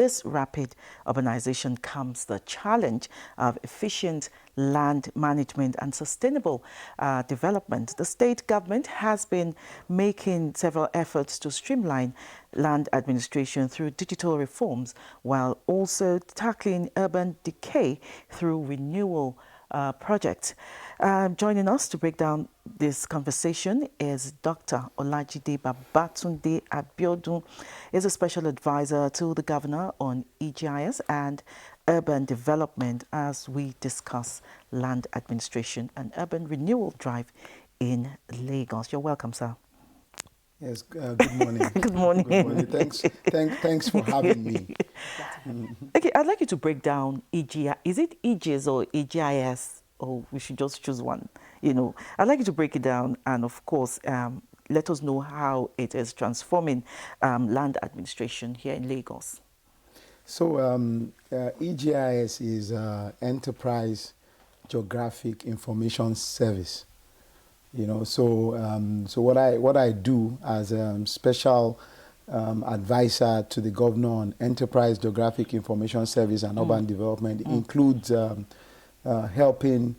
this rapid urbanization comes the challenge of efficient land management and sustainable development. The state government has been making several efforts to streamline land administration through digital reforms, while also tackling urban decay through renewal projects. Joining us to break down this conversation is Dr. Olajide Babatunde Abiodun. He's a special advisor to the governor on EGIS and urban development as we discuss land administration and urban renewal drive in Lagos. You're welcome, sir. Yes, good morning. Good morning. Good morning. Thanks for having me. Okay, I'd like you to break down EGIS. Is it EGIS or EGIS? Or we should just choose one? I'd like you to break it down and, of course, let us know how it is transforming land administration here in Lagos. So EGIS is Enterprise Geographic Information Service. So what I do as a special advisor to the governor on Enterprise Geographic Information Service and urban development includes helping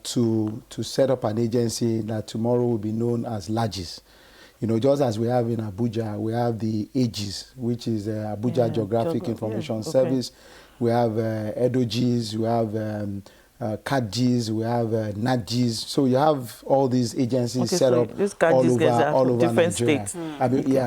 to set up an agency that tomorrow will be known as LAGIS. Just as we have in Abuja, we have the AGIS, which is Abuja Geographic Information Service. We have EDOGIS, we have CADGIS, we have NAGIS. So you have all these agencies set up all over different Nigeria.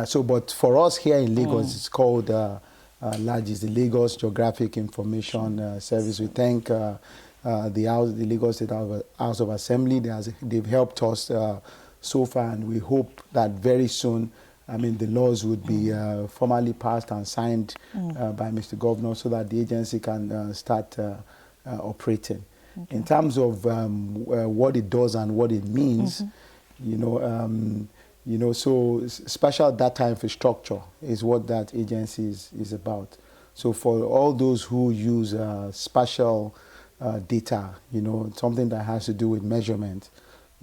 States. But for us here in Lagos, it's called LAGIS, the Lagos Geographic Information Service. We thank the Lagos State House of Assembly. They've helped us so far, and we hope that very soon, the laws would be formally passed and signed by Mr. Governor so that the agency can start operating. Okay. In terms of what it does and what it means, so special data infrastructure is what that agency is about. So for all those who use spatial data, something that has to do with measurement,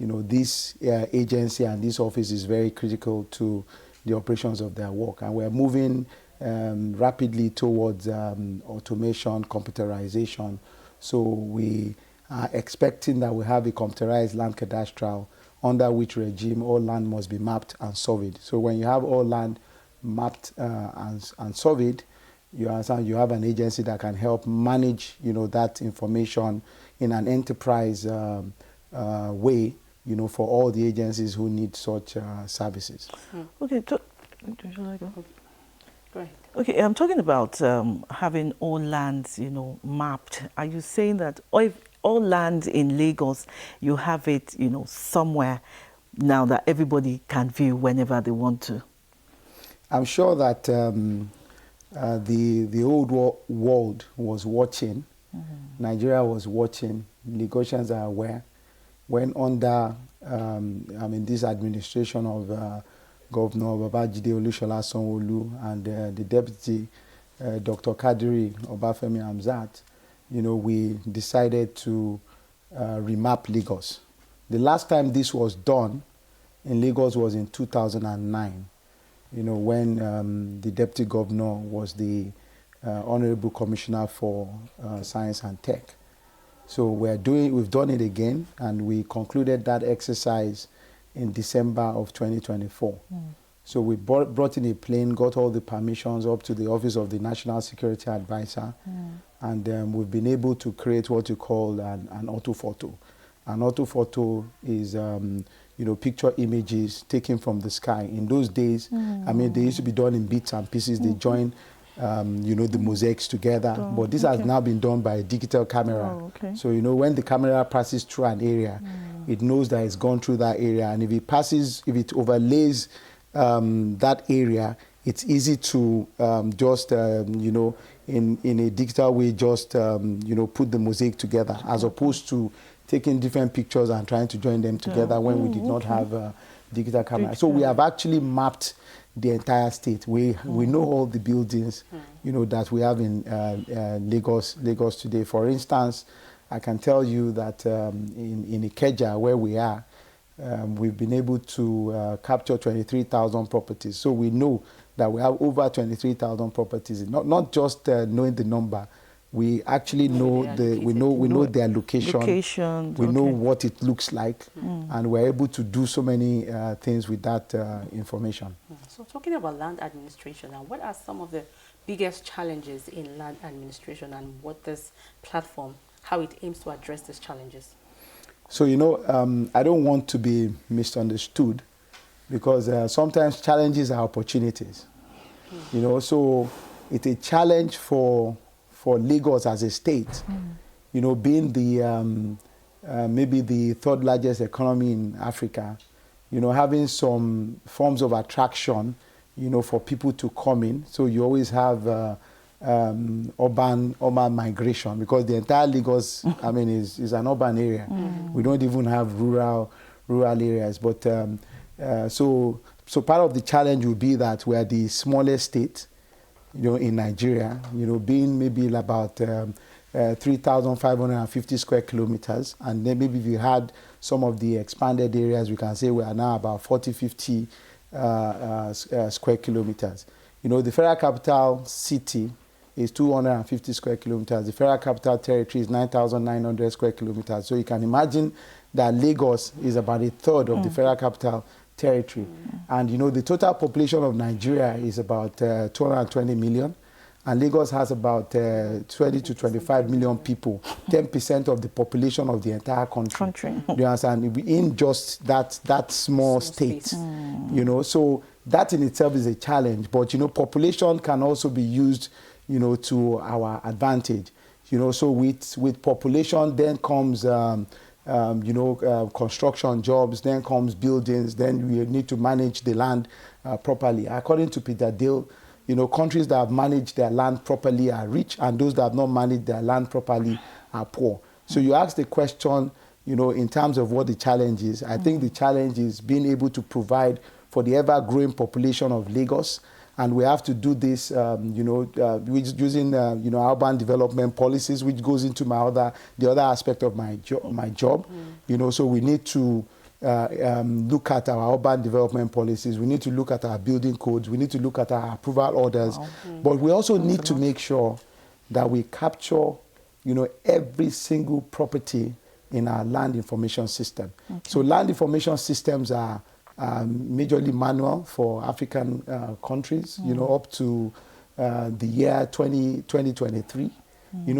this agency and this office is very critical to the operations of their work. And we're moving rapidly towards automation, computerization. So we are expecting that we have a computerized land cadastral under which regime all land must be mapped and surveyed. So when you have all land mapped and surveyed, you understand you have an agency that can help manage, that information in an enterprise way, for all the agencies who need such services. Okay, shall I go? Go ahead. Okay, I'm talking about having all lands, mapped. Are you saying that if all lands in Lagos, you have it, somewhere now that everybody can view whenever they want to? I'm sure that the old world was watching, Nigeria was watching, Lagosians are aware. When under, this administration of Governor Babajide Olushola Sanwo-Olu and the Deputy Dr. Kadiri Obafemi Hamzat, we decided to remap Lagos. The last time this was done in Lagos was in 2009, when the Deputy Governor was the Honorable Commissioner for Science and Tech. So we've done it again, and we concluded that exercise in December of 2024. So we brought in a plane, got all the permissions up to the Office of the National Security Advisor, and we've been able to create what you call an orthophoto. An orthophoto is, picture images taken from the sky. In those days, they used to be done in bits and pieces. They join, the mosaics together. But this has now been done by a digital camera. Oh, okay. So, when the camera passes through an area, it knows that it's gone through that area. And if it overlays that area, it's easy to just, in a digital way, just, put the mosaic together, as opposed to taking different pictures and trying to join them together when we did not have a digital camera. So we have actually mapped the entire state. We know all the buildings, that we have in Lagos today. For instance, I can tell you that in Ikeja, where we are, we've been able to capture 23,000 properties. So we know that we have over 23,000 properties. Not just knowing the number, we actually know we know their location. We know what it looks like, and we're able to do so many things with that information. So talking about land administration, now what are some of the biggest challenges in land administration, and what this platform, how it aims to address these challenges? So, I don't want to be misunderstood, because sometimes challenges are opportunities. So it's a challenge for Lagos as a state, being the maybe the third largest economy in Africa, having some forms of attraction, for people to come in. So you always have urban migration, because the entire Lagos, I mean, is an urban area. We don't even have rural areas. But so part of the challenge will be that we are the smallest state, in Nigeria, being maybe about 3,550 square kilometers. And then maybe if you had some of the expanded areas, we can say we are now about 40, 50 square kilometers. The federal capital city is 250 square kilometers. The federal capital territory is 9,900 square kilometers. So you can imagine that Lagos is about a third of the federal capital territory. And the total population of Nigeria is about 220 million. And Lagos has about 20 to 25 million people, 10% of the population of the entire country. You understand? In just that small state, So that in itself is a challenge. But, population can also be used, to our advantage. So with population then comes construction jobs, then comes buildings, then we need to manage the land properly. According to Peter Dale, countries that have managed their land properly are rich, and those that have not managed their land properly are poor. So you ask the question, in terms of what the challenge is. I think the challenge is being able to provide for the ever-growing population of Lagos. And we have to do this, using, urban development policies, which goes into the other aspect of my job. So we need to look at our urban development policies. We need to look at our building codes. We need to look at our approval orders. But we also need to make sure that we capture, every single property in our land information system. So land information systems are majorly manual for African countries, up to the year 2023.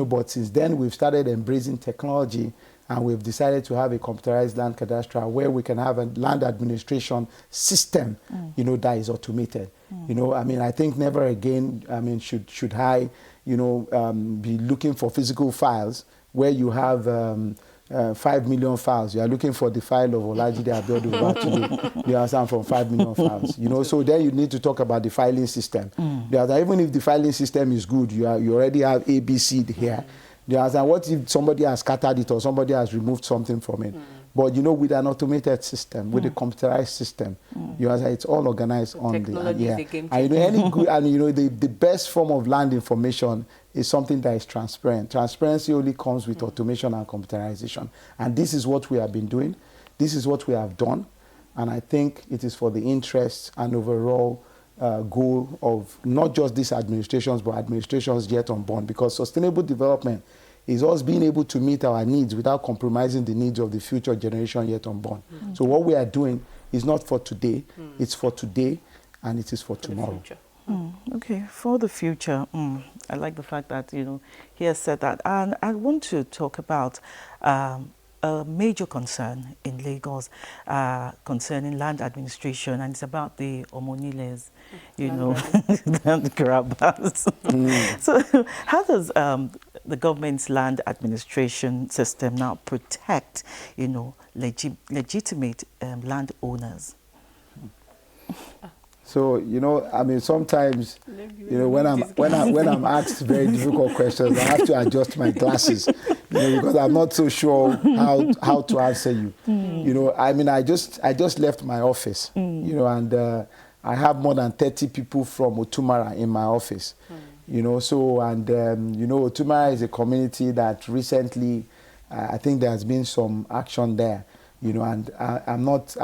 But since then we've started embracing technology, and we've decided to have a computerized land cadastral where we can have a land administration system, that is automated. I think never again, should I, be looking for physical files where you have 5 million files. You are looking for the file of Olajide Abiodun today. You understand, from 5 million files. So then you need to talk about the filing system. Even if the filing system is good, you already have ABC here. You understand? What if somebody has scattered it or somebody has removed something from it? But with an automated system, with a computerized system, it's all organized on technology the is a game and changer. any good, and the best form of land information is something that is transparent. Transparency only comes with automation and computerization. And this is what we have been doing. This is what we have done. And I think it is for the interests and overall goal of not just these administrations, but administrations yet unborn. Because sustainable development is us being able to meet our needs without compromising the needs of the future generation yet unborn. So what we are doing is not for today, it's for today, and it is for tomorrow. Okay, for the future, I like the fact that, he has said that. And I want to talk about a major concern in Lagos concerning land administration, and it's about the Omoniles, the grabbers. So how does the government's land administration system now protect, legitimate landowners? So sometimes when I'm asked very difficult questions, I have to adjust my glasses, because I'm not so sure how to answer you. I just left my office, and I have more than 30 people from Otumara in my office, Otumara is a community that recently, I think there has been some action there, and I'm not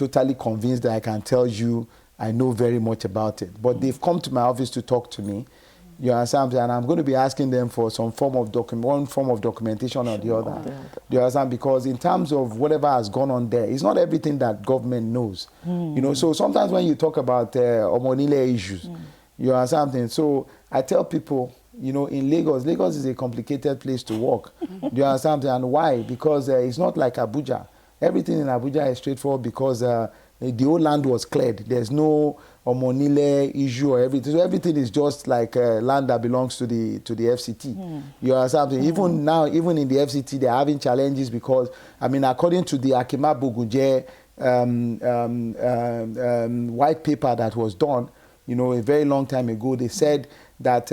totally convinced that I can tell you I know very much about it. But they've come to my office to talk to me. You understand? And I'm going to be asking them for some form of one form of documentation or the other. Do you understand? Because in terms of whatever has gone on there, it's not everything that government knows. You know, so sometimes when you talk about Omonile issues, you understand? So I tell people, you know, in Lagos is a complicated place to work. Do you understand? And why? Because it's not like Abuja. Everything in Abuja is straightforward because the whole land was cleared. There's no Omonile issue or everything. So everything is just like land that belongs to the FCT. You understand? Even now, even in the FCT, they're having challenges because, I mean, according to the Akima Bogunje white paper that was done, you know, a very long time ago, they said that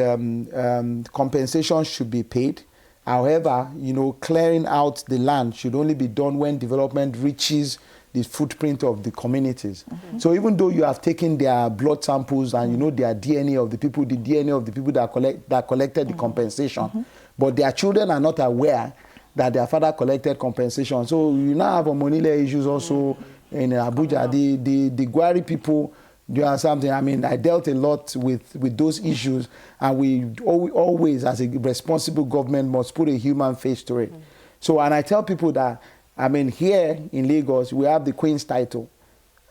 compensation should be paid. However, you know, clearing out the land should only be done when development reaches the footprint of the communities. So even though you have taken their blood samples and you know their DNA of the people, the DNA of the people that collected the compensation, but their children are not aware that their father collected compensation. So you now have Omonile issues also in Abuja. The Gwari people, do you understand something? I mean, I dealt a lot with those issues, and we always, as a responsible government, must put a human face to it. So, and I tell people that, I mean, here in Lagos, we have the Queen's title.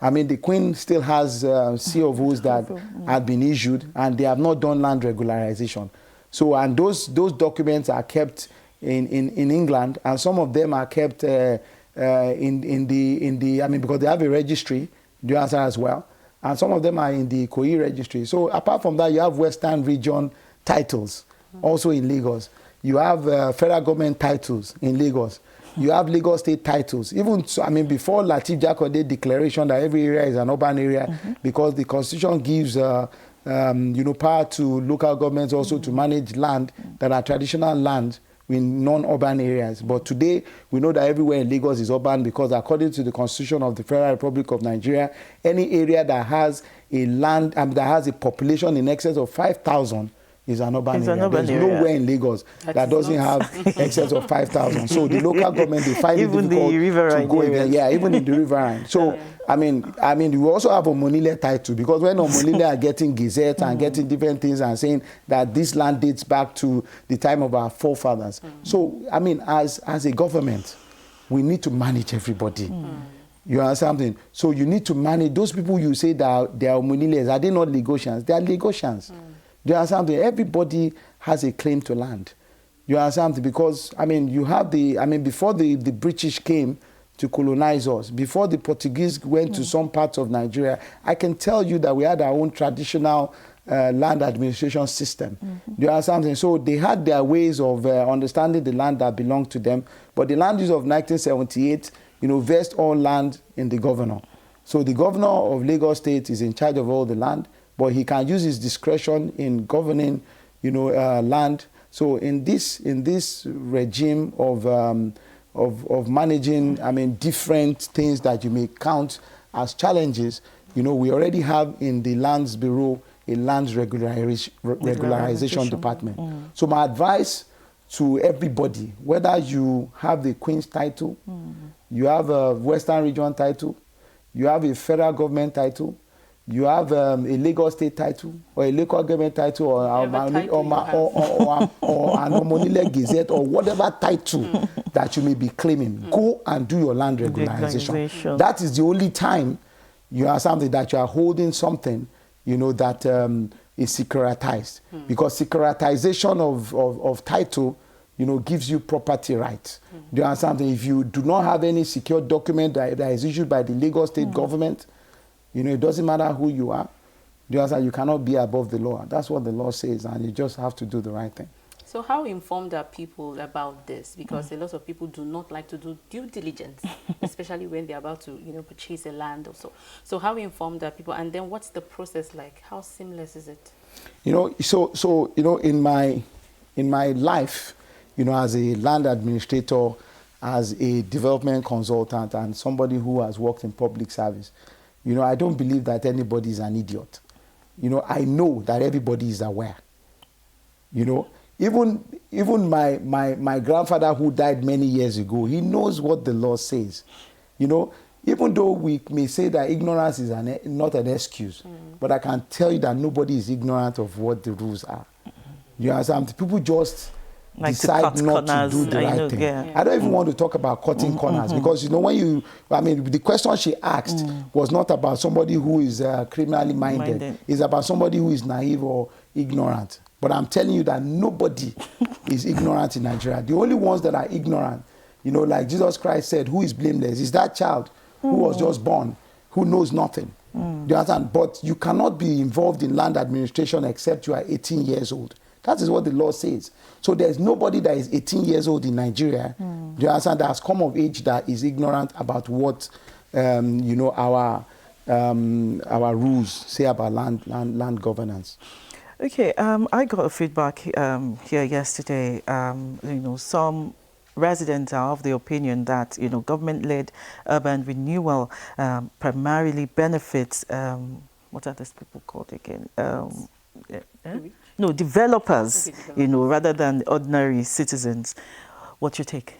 I mean, the Queen still has C of O's that have been issued, and they have not done land regularization. So, and those documents are kept in England, and some of them are kept in the I mean, because they have a registry, do you understand, as well? And some of them are in the COI registry. So apart from that, you have Western region titles also in Lagos. You have federal government titles in Lagos. You have Lagos state titles. Even, I mean, before Lateef Jakode declaration that every area is an urban area, because the Constitution gives, you know, power to local governments also to manage land that are traditional lands in non-urban areas. But today, we know that everywhere in Lagos is urban because according to the Constitution of the Federal Republic of Nigeria, any area that has a land, that has a population in excess of 5,000 is an urban area. There's nowhere in Lagos that doesn't have excess of 5,000. So the local government, they find it difficult to go in there. Yeah, even in the riverine. So, I mean, we also have a Omonile title because when Omonile are getting gazettes and getting different things and saying that this land dates back to the time of our forefathers. So, I mean, as a government, we need to manage everybody. You understand something? So you need to manage those people you say that they are Omoniles. Are they not Lagosians? They are Lagosians. Do you understand something? Everybody has a claim to land. You understand something? Because, I mean, you have before the British came to colonize us, before the Portuguese went to some parts of Nigeria, I can tell you that we had our own traditional land administration system. Do you understand something? So they had their ways of understanding the land that belonged to them. But the land use of 1978, you know, vested all land in the governor. So the governor of Lagos State is in charge of all the land, but he can use his discretion in governing, you know, land. So in this regime of managing, I mean, different things that you may count as challenges, you know, we already have in the Lands Bureau a lands regularization department. So my advice to everybody, whether you have the Queen's title, you have a Western region title, you have a federal government title, you have a Lagos state title, or a local government title, or an Omonile Gazette, or whatever title that you may be claiming, go and do your land regularization. That is the only time you have something that you are holding something, you know, that is securitized. Because securitization of title, you know, gives you property rights. Do you understand? If you do not have any secure document that is issued by the Lagos state government, you know, it doesn't matter who you are. Do you understand? You cannot be above the law. That's what the law says, and you just have to do the right thing. So how informed are people about this? Because a lot of people do not like to do due diligence, especially when they're about to, you know, purchase a land or so. So how informed are people? And then what's the process like? How seamless is it? You know, so you know, in my life, you know, as a land administrator, as a development consultant, and somebody who has worked in public service, you know, I don't believe that anybody is an idiot. You know, I know that everybody is aware. You know, even my grandfather who died many years ago, he knows what the law says. You know, even though we may say that ignorance is not an excuse, but I can tell you that nobody is ignorant of what the rules are. You understand? People just Like decide to not corners, to do the right thing. yeah. I don't even want to talk about cutting corners because, you know, the question she asked was not about somebody who is criminally minded. It's about somebody who is naive or ignorant. But I'm telling you that nobody is ignorant in Nigeria. The only ones that are ignorant, you know, like Jesus Christ said, who is blameless is that child who was just born, who knows nothing. Do you understand? But you cannot be involved in land administration except you are 18 years old. That is what the law says. So there's nobody that is 18 years old in Nigeria, do you understand, that has come of age that is ignorant about what, you know, our rules say about land governance. Okay, I got a feedback here yesterday. You know, some residents are of the opinion that, you know, government-led urban renewal primarily benefits, what are these people called again? No, developers, you know, rather than ordinary citizens. What's your take?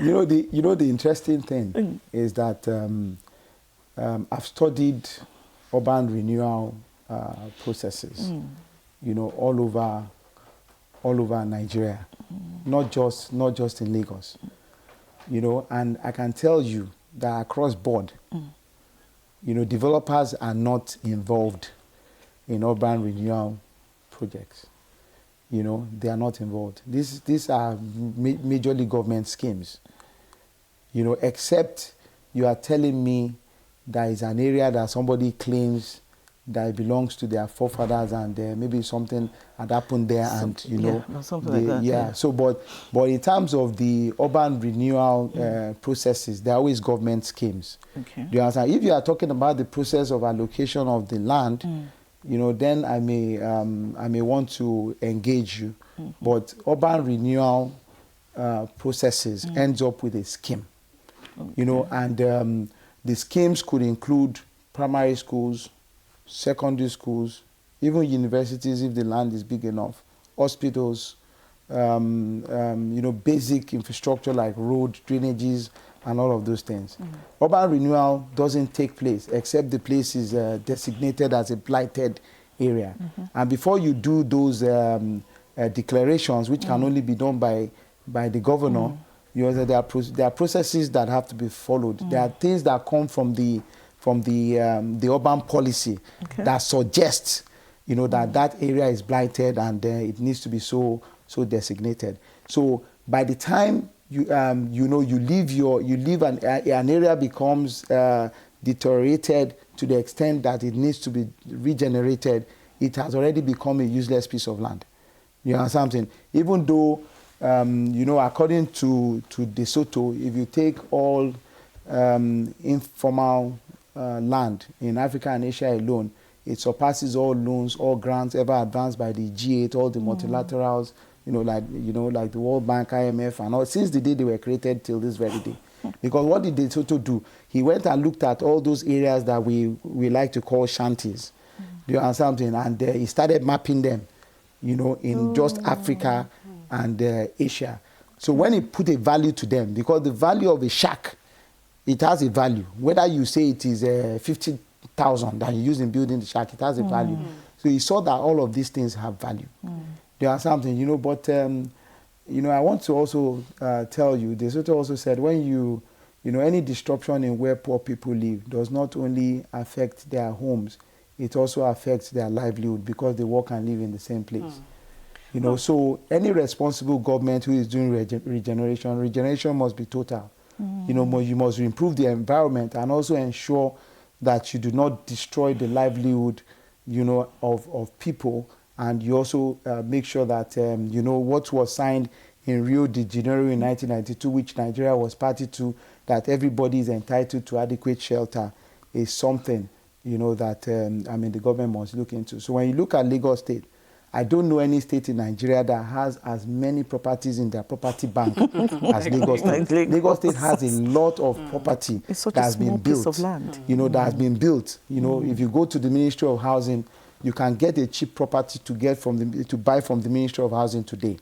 You know, the interesting thing is that I've studied urban renewal processes, you know, all over Nigeria, not just in Lagos, you know, and I can tell you that across board, you know, developers are not involved in urban renewal projects. You know, they are not involved. These are majorly government schemes. You know, except you are telling me there is an area that somebody claims that it belongs to their forefathers and maybe something had happened there and, you know. Yeah, something like that. Yeah, so but in terms of the urban renewal processes, there are always government schemes. Okay. Do you understand? If you are talking about the process of allocation of the land, you know, then I may want to engage you. But urban renewal processes ends up with a scheme. Okay. You know, and the schemes could include primary schools, secondary schools, even universities if the land is big enough, hospitals, you know, basic infrastructure like road, drainages, and all of those things. Urban renewal doesn't take place except the place is designated as a blighted area. And before you do those declarations, which can only be done by the governor, you know, there are processes that have to be followed. There are things that come from the urban policy that suggests, you know, that area is blighted and it needs to be so designated. So by the time you know, you leave an area becomes deteriorated to the extent that it needs to be regenerated, it has already become a useless piece of land. You understand something? Even though, you know, according to DeSoto, if you take all informal land in Africa and Asia alone, it surpasses all loans, all grants ever advanced by the G8, all the multilaterals, you know, like the World Bank, IMF, and all, since the day they were created till this very day. Because what did DeSoto do? He went and looked at all those areas that we like to call shanties. Do you understand something? And he started mapping them, you know, in just Africa and Asia. So when he put a value to them, because the value of a shack, it has a value. Whether you say it is 50,000 that you use in building the shack, it has a value. So he saw that all of these things have value. There are something, you know, but, you know, I want to also tell you, DeSoto also said when you know, any disruption in where poor people live does not only affect their homes, it also affects their livelihood because they work and live in the same place. You know, so any responsible government who is doing regeneration must be total. You know, you must improve the environment and also ensure that you do not destroy the livelihood, you know, of people. And you also make sure that, you know, what was signed in Rio de Janeiro in 1992, which Nigeria was party to, that everybody is entitled to adequate shelter, is something, you know, that, I mean, the government must look into. So when you look at Lagos State, I don't know any state in Nigeria that has as many properties in their property bank as Lagos State. Lagos State has a lot of property that has been built. Piece of land. You know, that has been built. You know, if you go to the Ministry of Housing, you can get a cheap property to buy from the Ministry of Housing today.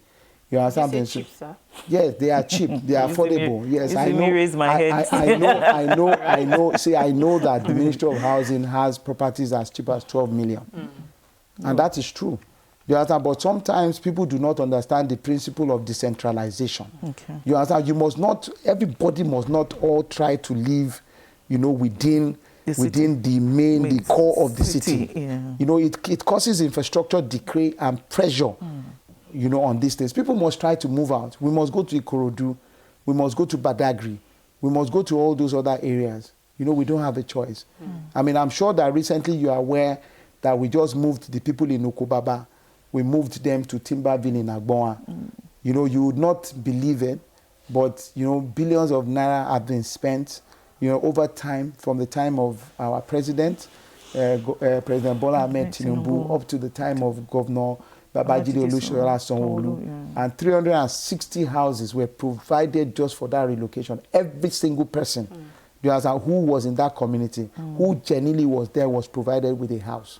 You understand? You say cheap, sir? Yes, they are cheap. They are affordable. Yes, I know. Raise my head. I know. See, I know that the Ministry of Housing has properties as cheap as 12 million, and that is true. You understand? But sometimes people do not understand the principle of decentralization. Okay. You understand? You must not. Everybody must not all try to live, within the core of the city. Yeah. It causes infrastructure decay and pressure. On these things. People must try to move out. We must go to Ikorodu. We must go to Badagry. We must go to all those other areas. We don't have a choice. I mean, I'm sure that recently you are aware that we just moved the people in Okobaba. We moved them to Timberville in Agboa. You would not believe it, but, billions of naira have been spent, over time, from the time of our president, President Bola Ahmed Tinubu, up to the time of Governor Babajide Olusola Sanwo-Olu, and 360 houses were provided just for that relocation. Every single person who was in that community, who genuinely was there, was provided with a house.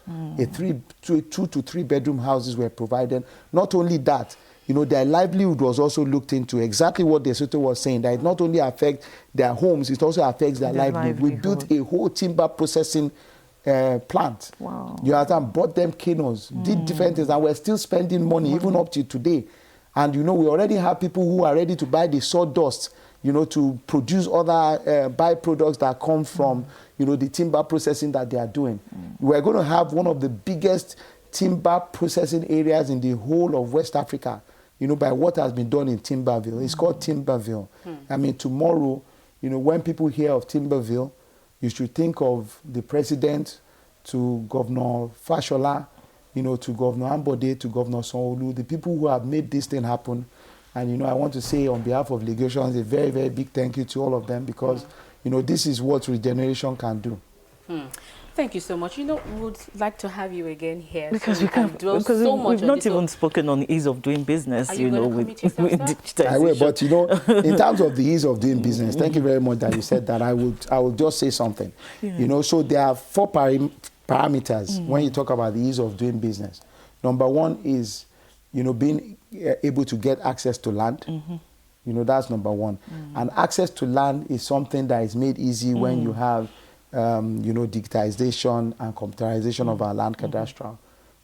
Two to three bedroom houses were provided. Not only that, their livelihood was also looked into. Exactly what Desoto was saying, that it not only affects their homes, it also affects their livelihood. We built a whole timber processing plant. Wow. You understand? Bought them canoes, did different things, and we're still spending money even up to today. And we already have people who are ready to buy the sawdust, to produce other byproducts that come from, the timber processing that they are doing. We're going to have one of the biggest timber processing areas in the whole of West Africa, by what has been done in Timberville. It's called Timberville. I mean, tomorrow, when people hear of Timberville, you should think of the president, to Governor Fashola, to Governor Ambode, to Governor Sanwo-Olu, the people who have made this thing happen. And, I want to say on behalf of legations, a very, very big thank you to all of them, because, this is what regeneration can do. Thank you so much. We would like to have you again here. Because so we've not even spoken on ease of doing business, with digitization. I will, but in terms of the ease of doing business, thank you very much that you said that. I will just say something. Yeah. So there are 4 parameters when you talk about the ease of doing business. Number 1 is, being able to get access to land. That's number 1. And access to land is something that is made easy when you have digitization and computerization of our land cadastral.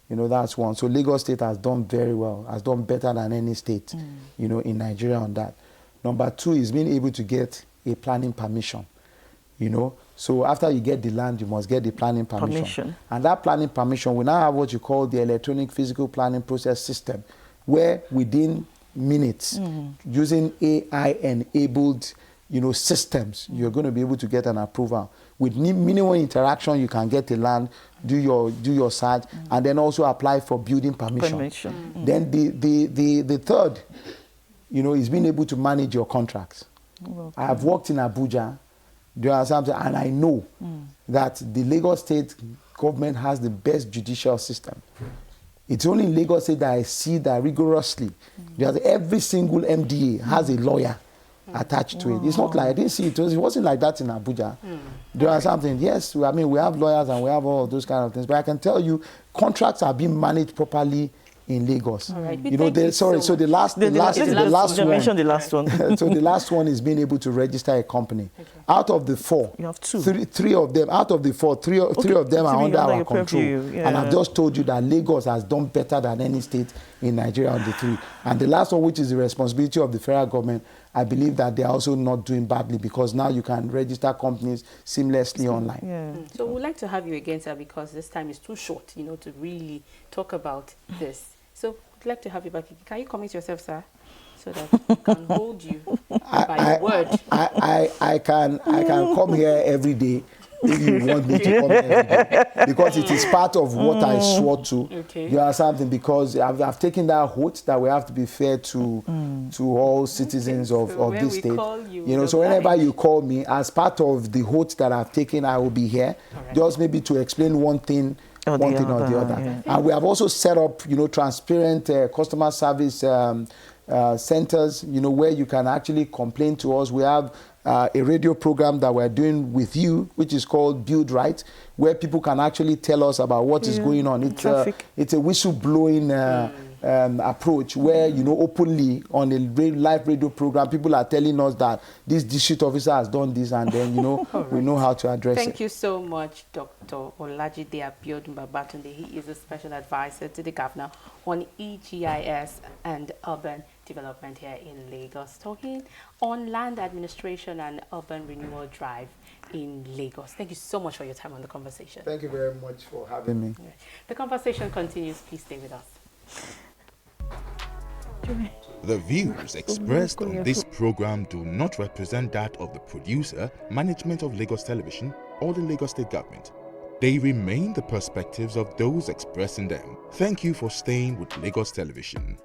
That's one. So Lagos State has done very well, has done better than any state, in Nigeria on that. Number 2 is being able to get a planning permission. So after you get the land, you must get the planning permission. And that planning permission, we now have what you call the electronic physical planning process system, where within minutes, using AI-enabled systems, you're going to be able to get an approval. With minimal interaction, you can get the land, do your search, and then also apply for building permission. Then the third, is being able to manage your contracts. I have worked in Abuja, and I know that the Lagos State government has the best judicial system. It's only in Lagos State that I see that rigorously. Every single MDA has a lawyer attached to it. It's not like, I didn't see it. It wasn't like that in Abuja. There are something. Yes, I mean, we have lawyers and we have all those kind of things. But I can tell you, contracts are being managed properly in Lagos. All right. So the last one. So the last one is being able to register a company. Okay. Out of the 4, you have 2. Three of them. Out of the 4, three of them are under our control. And I've just told you that Lagos has done better than any state in Nigeria on the 3. And the last one, which is the responsibility of the federal government, I believe that they are also not doing badly, because now you can register companies seamlessly online. Yeah. So we'd like to have you again, sir, because this time is too short, to really talk about this. So we'd like to have you back. Can you commit yourself, sir, so that we can hold you by your word? I can come here every day if you want me to come here every day, because it is part of what I swore to. Okay. You are something, because I've taken that oath that we have to be fair to all citizens of this state. So whenever you call me, as part of the oath that I've taken, I will be here. Right. Just maybe to explain one thing or the other. Yeah. And we have also set up, transparent customer service centers, where you can actually complain to us. We have a radio program that we're doing with you, which is called Build Right, where people can actually tell us about what is going on. It's a whistleblowing approach where, you know, openly on a live radio program, people are telling us that this district officer has done this, and then, you know, Right. we know how to address it. Thank you so much, Dr. Olajide Abiodun Babatunde. He is a special advisor to the governor on EGIS and urban development here in Lagos, talking on land administration and urban renewal drive in Lagos. Thank you so much for your time on the conversation. Thank you very much for having me. The conversation continues. Please stay with us. The views expressed on this program do not represent that of the producer, management of Lagos Television, or the Lagos State Government. They remain the perspectives of those expressing them. Thank you for staying with Lagos Television.